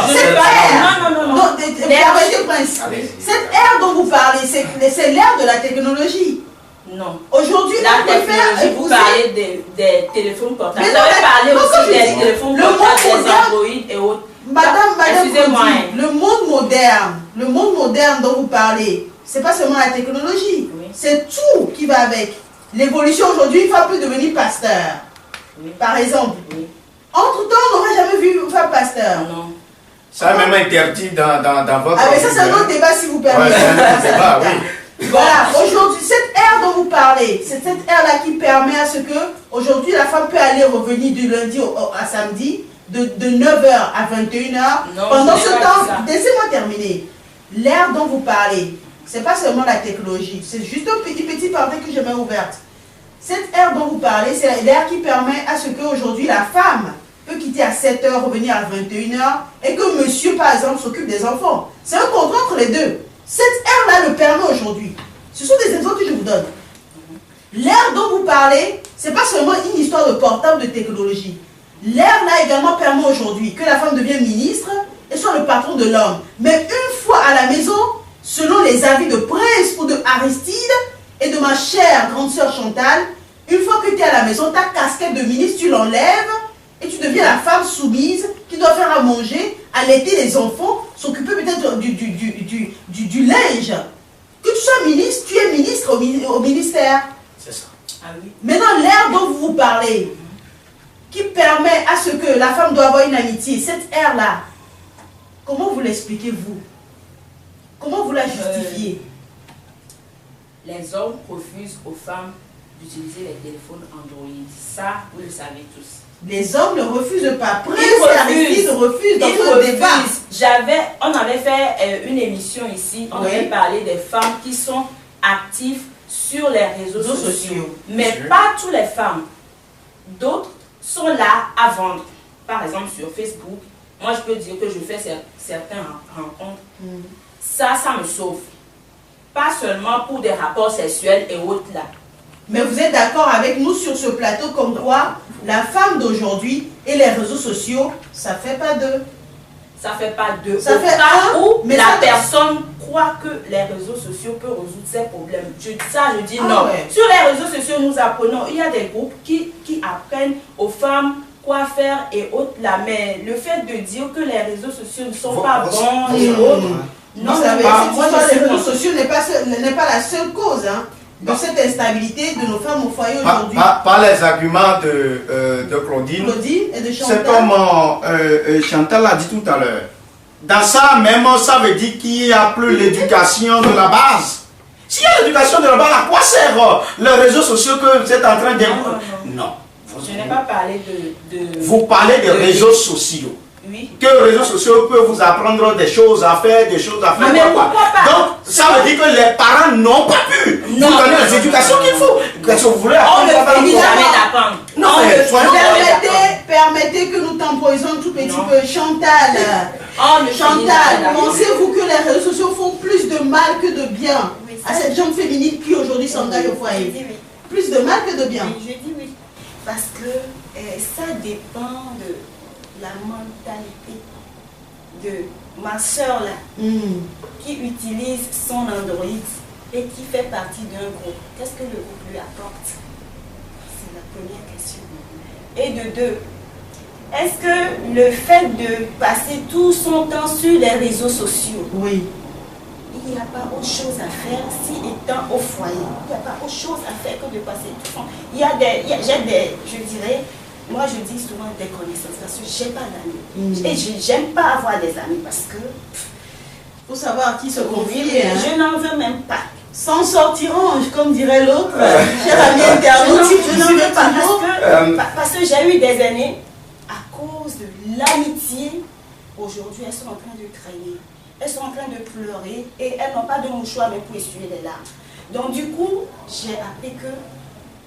Cette ère dont vous parlez, c'est l'ère de la technologie. Non. Aujourd'hui, la technologie, vous parlez des téléphones portables. Vous avez parlé aussi des téléphones portables, des Android et autres. Madame, le monde moderne dont vous parlez, c'est pas seulement la technologie, c'est tout qui va avec. L'évolution aujourd'hui, il ne faut plus devenir pasteur. Par exemple. Entre-temps, on n'aurait jamais vu vous faire pasteur. Non. Ça a même interdit dans votre... Ah mais ça c'est un autre débat si vous permettez. Débat, oui. Voilà, aujourd'hui, cette ère dont vous parlez, c'est cette ère-là qui permet à ce que, aujourd'hui, la femme peut aller revenir du lundi à samedi, de 9h à 21h. Pendant ce temps, laissez-moi terminer. L'ère dont vous parlez, c'est pas seulement la technologie, c'est juste un petit parenthèse que j'ai même ouverte. Cette ère dont vous parlez, c'est l'ère qui permet à ce qu'aujourd'hui, la femme peut quitter à 7h, revenir à 21h, et que monsieur, par exemple, s'occupe des enfants. C'est un contrat entre les deux. Cette ère-là le permet aujourd'hui. Ce sont des exemples que je vous donne. L'ère dont vous parlez, ce n'est pas seulement une histoire de portable, de technologie. L'ère-là également permet aujourd'hui que la femme devienne ministre et soit le patron de l'homme. Mais une fois à la maison, selon les avis de Prince ou de Aristide et de ma chère grande sœur Chantal, une fois que tu es à la maison, ta casquette de ministre, tu l'enlèves et tu deviens la femme soumise qui doit faire à manger, allaiter les enfants, s'occuper peut-être du linge. Que tu sois ministre, tu es ministre au ministère. C'est ça. Ah oui. Maintenant, l'ère dont vous parlez, qui permet à ce que la femme doit avoir une amitié, cette ère-là, comment vous l'expliquez, vous? Comment vous la justifiez? Les hommes refusent aux femmes d'utiliser les téléphones Android. Ça, vous le savez tous. Les hommes ne refusent pas. Ils refusent dans un débat. On avait fait une émission ici, on avait parlé des femmes qui sont actives sur les réseaux sociaux. Mais pas toutes les femmes. D'autres sont là à vendre. Par exemple, sur Facebook, moi je peux dire que je fais certaines rencontres. Ça me sauve. Pas seulement pour des rapports sexuels et autres là. Mais vous êtes d'accord avec nous sur ce plateau comme quoi la femme d'aujourd'hui et les réseaux sociaux, ça fait pas deux. Ça fait pas deux. Ça fait un, mais la personne croit que les réseaux sociaux peuvent résoudre ses problèmes. Je dis non. Ouais. Sur les réseaux sociaux, nous apprenons, il y a des groupes qui apprennent aux femmes quoi faire et autres là. Mais le fait de dire que les réseaux sociaux ne sont pas bons et autres, non, les réseaux sociaux n'est pas la seule cause de cette instabilité de nos femmes au foyer aujourd'hui. Par les arguments de Claudine et de Chantal. C'est comme Chantal l'a dit tout à l'heure. Dans ça même, ça veut dire qu'il n'y a plus l'éducation de la base. S'il y a l'éducation de la base, à quoi sert les réseaux sociaux que vous êtes en train de... Non. Je n'ai pas parlé de... Vous parlez des réseaux sociaux. Oui. Que les réseaux sociaux peuvent vous apprendre des choses à faire, des choses à faire. Mais pourquoi pas? Donc, ça veut dire que les parents n'ont pas pu vous donner les éducations qu'il faut. Qu'est-ce que vous voulez apprendre? On ne finit jamais d'apprendre. Non, permettez que nous temporisons tout petit peu. Chantal, pensez-vous que les réseaux sociaux font plus de mal que de bien à cette jeune féminine qui aujourd'hui s'engage au foyer? Plus de mal que de bien. Je dis oui. Parce que ça dépend de la mentalité de ma soeur là, qui utilise son Android et qui fait partie d'un groupe. Qu'est-ce que le groupe lui apporte? C'est la première question. Et de deux, est-ce que le fait de passer tout son temps sur les réseaux sociaux, il n'y a pas autre chose à faire si étant au foyer? Il n'y a pas autre chose à faire que de passer tout son temps. Je dirais, moi je dis souvent des connaissances parce que je n'ai pas d'amis. Et je n'aime pas avoir des amis parce que... Il faut savoir qui se confier. Je n'en veux même pas. Sans sortir ange, comme dirait l'autre. Cher ami internaute, je n'en veux pas parce que j'ai eu des années à cause de l'amitié. Aujourd'hui, elles sont en train de craigner. Elles sont en train de pleurer et elles n'ont pas de mouchoir même pour essuyer les larmes. Donc du coup, j'ai appris que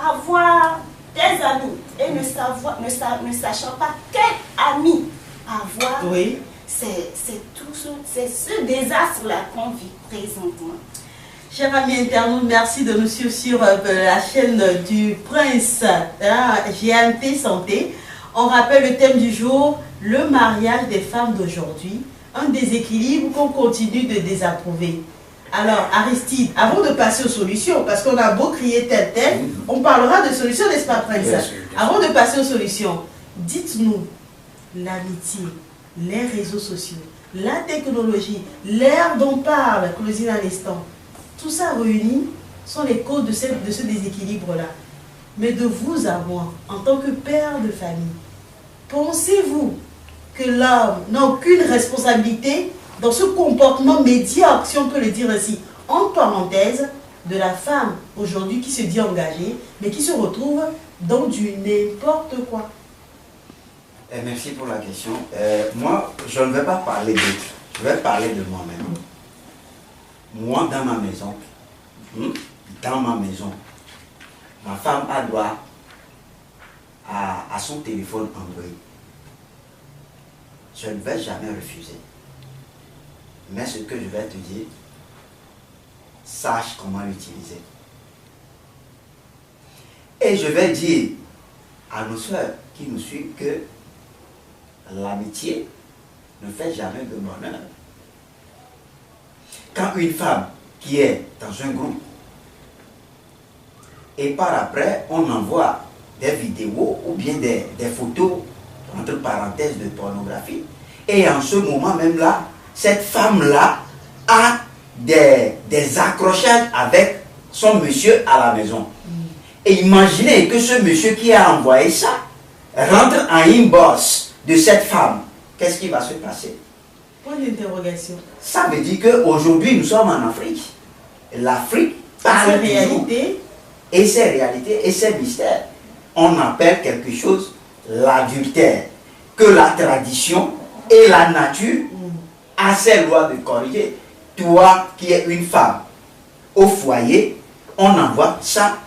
avoir des amis et ne sachant pas quel ami avoir, c'est ce désastre-là qu'on vit présentement. Chers amis internautes, merci de nous suivre sur la chaîne du Prince GMT Santé. On rappelle le thème du jour, le mariage des femmes d'aujourd'hui, un déséquilibre qu'on continue de désapprouver. Alors, Aristide, avant de passer aux solutions, parce qu'on a beau crier tel, on parlera de solutions, n'est-ce pas, Prince? Avant de passer aux solutions, dites-nous, l'amitié, les réseaux sociaux, la technologie, l'ère dont parle Claudine à l'instant, tout ça réuni sont les causes de ce déséquilibre-là. Mais de vous à moi, en tant que père de famille, pensez-vous que l'homme n'a aucune responsabilité dans ce comportement médiocre, si on peut le dire ainsi, en parenthèse, de la femme aujourd'hui qui se dit engagée, mais qui se retrouve dans du n'importe quoi? Merci pour la question. Moi, je ne vais pas parler d'autres, je vais parler de moi-même. Moi, dans ma maison, ma femme a droit à son téléphone Android. Je ne vais jamais refuser. Mais ce que je vais te dire, sache comment l'utiliser. Et je vais dire à nos soeurs qui nous suivent que l'amitié ne fait jamais de bonheur. Quand une femme qui est dans un groupe et par après on envoie des vidéos ou bien des photos entre parenthèses de pornographie, et en ce moment même là, cette femme-là a des accrochages avec son monsieur à la maison. Et imaginez que ce monsieur qui a envoyé ça rentre en inbox de cette femme. Qu'est-ce qui va se passer? Point d'interrogation. Ça veut dire qu'aujourd'hui nous sommes en Afrique. L'Afrique parle de réalité. Et ses réalités et ses mystères. On appelle quelque chose l'adultère. Que la tradition et la nature a ses lois de corriger. Toi qui es une femme au foyer, on envoie ça.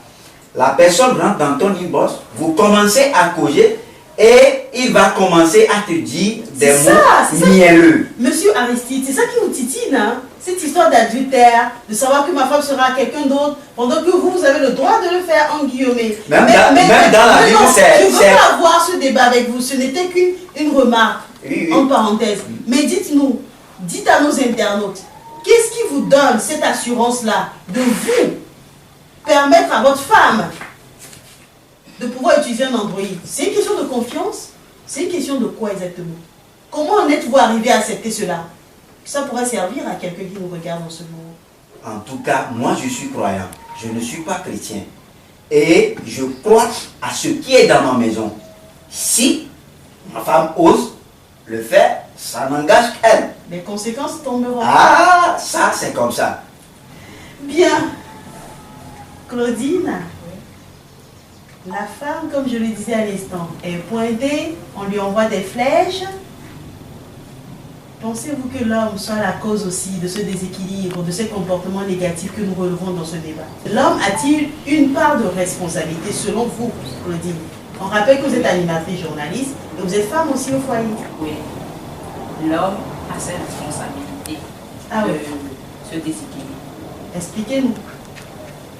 La personne rentre dans ton inbox, vous commencez à causer et il va commencer à te dire des mots mielleux. Monsieur Aristide, c'est ça qui vous titine, hein? Cette histoire d'adultère, de savoir que ma femme sera à quelqu'un d'autre, pendant que vous avez le droit de le faire en guillemets. Même dans la Bible, je ne veux pas avoir ce débat avec vous, ce n'était qu'une remarque, oui. En parenthèse. Mais dites-nous, dites à nos internautes, qu'est-ce qui vous donne cette assurance-là de vous permettre à votre femme de pouvoir utiliser un Android? C'est une question de confiance? C'est une question de quoi exactement? Comment en êtes-vous arrivé à accepter cela? Ça pourrait servir à quelqu'un qui nous regarde en ce moment. En tout cas, moi je suis croyant. Je ne suis pas chrétien. Et je crois à ce qui est dans ma maison. Si ma femme ose le faire, ça n'engage qu'elle. Les conséquences tomberont. Ah, ça c'est comme ça. Bien. Claudine, la femme, comme je le disais à l'instant, est pointée, on lui envoie des flèches. Pensez-vous que l'homme soit la cause aussi de ce déséquilibre, de ces comportements négatifs que nous relevons dans ce débat? L'homme a-t-il une part de responsabilité selon vous, Claudine? On rappelle que vous êtes animatrice journaliste et vous êtes femme aussi au foyer. Oui. L'homme a ses responsabilités de ce déséquilibre. Expliquez-nous.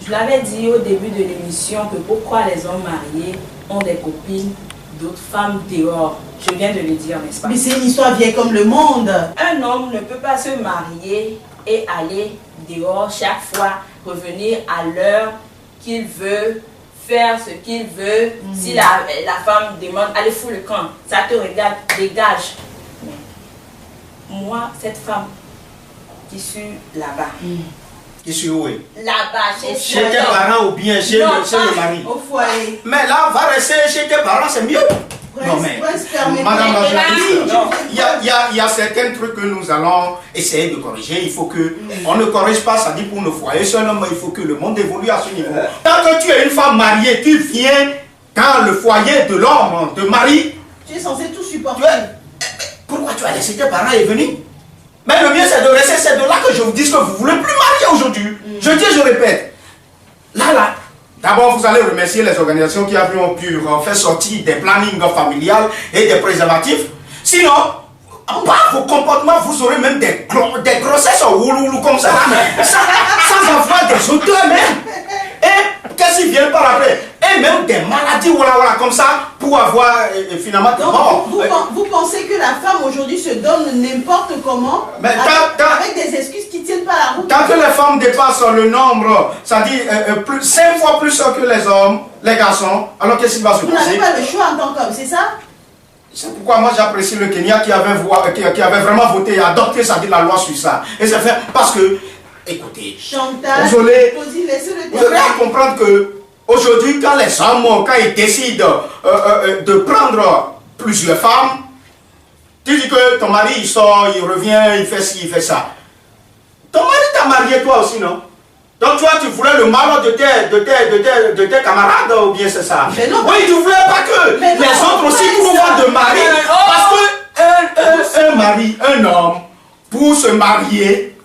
Je l'avais dit au début de l'émission que pourquoi les hommes mariés ont des copines d'autres femmes dehors. Je viens de le dire, n'est-ce pas? Mais c'est une histoire vieille comme le monde. Un homme ne peut pas se marier et aller dehors chaque fois, revenir à l'heure qu'il veut, faire ce qu'il veut. Si la femme demande, allez fous le camp, ça te regarde, dégage. Moi, cette femme qui suis là-bas. Qui suis où? Là-bas, chez tes parents ou bien chez le mari? Au foyer. Mais là, va rester chez tes parents, c'est mieux. Non mais, madame la journaliste, il y a certains trucs que nous allons essayer de corriger. Il faut que, on ne corrige pas, ça dit pour nos foyers seulement, il faut que le monde évolue à ce niveau. Tant que tu es une femme mariée, tu viens dans le foyer de l'homme, de mari. Tu es censé tout supporter. Pourquoi tu as laissé tes parents et venir? Mais le mieux c'est de rester, c'est de là que je vous dis que vous ne voulez plus marier aujourd'hui. Je dis et je répète. Là. D'abord, vous allez remercier les organisations qui ont pu faire sortir des plannings familiales et des préservatifs. Sinon, par vos comportements, vous aurez même des grossesses au ouloulou comme ça, sans avoir des odeurs même. Et qu'est-ce qui vient par après? Et créer même des maladies voilà, comme ça pour avoir finalement des morts. Vous pensez que la femme aujourd'hui se donne n'importe comment avec des excuses qui ne tiennent pas la route? Tant que les femmes dépassent le nombre, ça dit 5 fois plus que les hommes, les garçons, alors qu'est-ce qui va se passer? Vous n'avez pas le choix en tant qu'homme, c'est ça? C'est pourquoi moi j'apprécie le Kenya qui avait vraiment voté et adopté la loi sur ça. Et c'est fait parce que, écoutez, Chantal, désolé, vous devez comprendre que aujourd'hui, quand les hommes, quand ils décident de prendre plusieurs femmes, tu dis que ton mari il sort, il revient, il fait ci, il fait ça. Ton mari t'a marié toi aussi, non? Donc toi, tu voulais le malheur de tes camarades, ou bien c'est ça? Oui, tu voulais pas que les autres aussi trouvent de mari. Parce que un homme, pour se marier,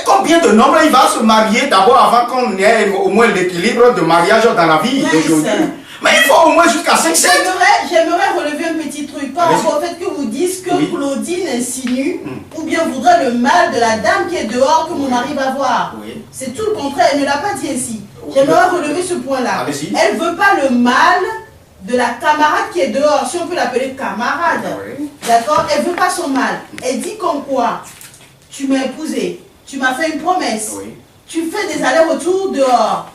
combien de nombres il va se marier d'abord avant qu'on ait au moins l'équilibre de mariage dans la vie d'aujourd'hui? Mais il faut au moins jusqu'à 5-7. J'aimerais relever un petit truc par rapport au fait que vous dites que Claudine insinue ou bien voudrait le mal de la dame qui est dehors que mon mari va voir. C'est tout le contraire, elle ne l'a pas dit ainsi. J'aimerais relever ce point-là. Elle ne veut pas le mal de la camarade qui est dehors, si on peut l'appeler camarade. D'accord? Elle ne veut pas son mal. Elle dit comme quoi tu m'as épousé, tu m'as fait une promesse, tu fais des allers-retours dehors.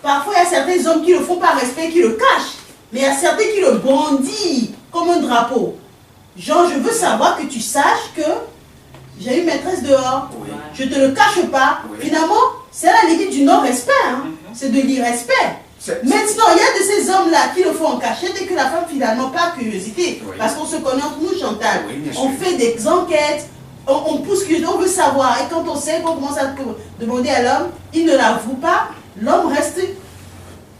Parfois, il y a certains hommes qui le font par respect, qui le cachent. Mais il y a certains qui le brandissent comme un drapeau. Genre, je veux savoir que tu saches que j'ai une maîtresse dehors. Je ne te le cache pas. Finalement, c'est à la limite du non-respect. Hein. C'est de l'irrespect. Maintenant, il y a de ces hommes-là qui le font en cachette et que la femme, finalement, par curiosité. Parce qu'on se connaît entre nous, Chantal. On fait des enquêtes. On pousse, on veut savoir. Et quand on sait qu'on commence à demander à l'homme, il ne l'avoue pas. L'homme reste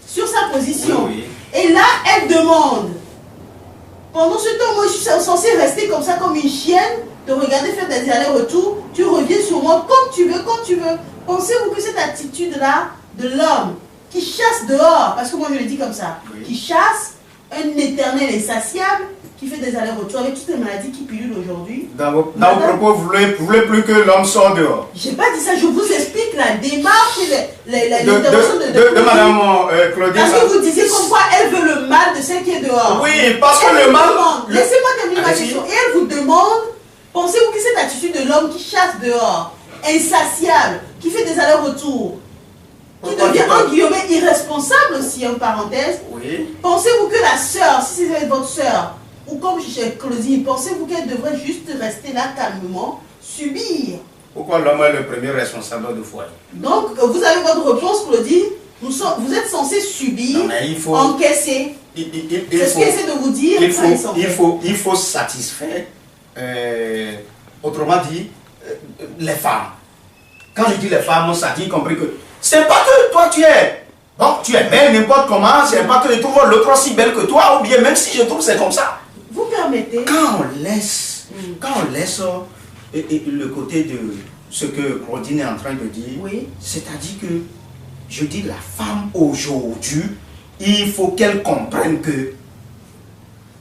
sur sa position. Et là, elle demande. Pendant ce temps, moi, je suis censée rester comme ça, comme une chienne, te regarder faire des allers-retours. Tu reviens sur moi comme tu veux, quand tu veux. Pensez-vous que cette attitude-là de l'homme qui chasse dehors, parce que moi, je le dis comme ça, qui chasse un éternel insatiable, qui fait des allers-retours avec toutes les maladies qui pilulent aujourd'hui. Dans vos propos, vous voulez plus que l'homme sorte dehors. Je n'ai pas dit ça, je vous explique la démarche et l'intervention de Madame Claudine. Parce que vous disiez comme quoi elle veut le mal de celle qui est dehors. Oui, parce que le mal... Laissez-moi terminer ma question. Et elle vous demande, pensez-vous que cette attitude de l'homme qui chasse dehors, insatiable, qui fait des allers-retours, qui devient en guillemets irresponsable aussi, en parenthèse, pensez-vous que la sœur, si c'est votre sœur, ou comme chez Claudine, pensez-vous qu'elle devrait juste rester là calmement, subir? Pourquoi l'homme est le premier responsable de foyer? Donc, vous avez votre réponse, Claudine. Vous êtes censé subir, encaisser. C'est ce qu'elle essaie de vous dire. Il faut satisfaire, autrement dit, les femmes. Quand je dis les femmes, ça dit compris que c'est pas que toi tu es. Bon, tu es belle n'importe comment, c'est pas que je trouve l'autre aussi belle que toi, ou bien même si je trouve c'est comme ça. Vous permettez. Quand on laisse le côté de ce que Claudine est en train de dire, c'est-à-dire que je dis la femme aujourd'hui, il faut qu'elle comprenne que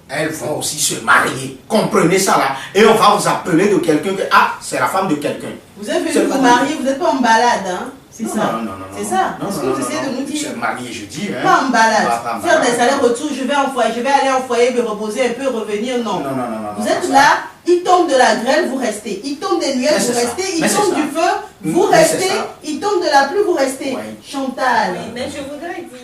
elles vont aussi se marier. Comprenez ça là. Et on va vous appeler de quelqu'un que c'est la femme de quelqu'un. Vous êtes venu vous marier, vous n'êtes pas en balade, hein? C'est ça. Non. C'est ça. C'est ce que vous essayez de nous dire. Je suis marié, je dis. Hein. Pas en balade. Faire des allers-retours, je vais aller en foyer, me reposer un peu, revenir. Non. Vous êtes là, il tombe de la grêle, vous restez. Il tombe des nuages, vous restez. Il tombe du feu, vous restez. Il tombe de la pluie, vous restez. Chantal. Oui, mais je voudrais dire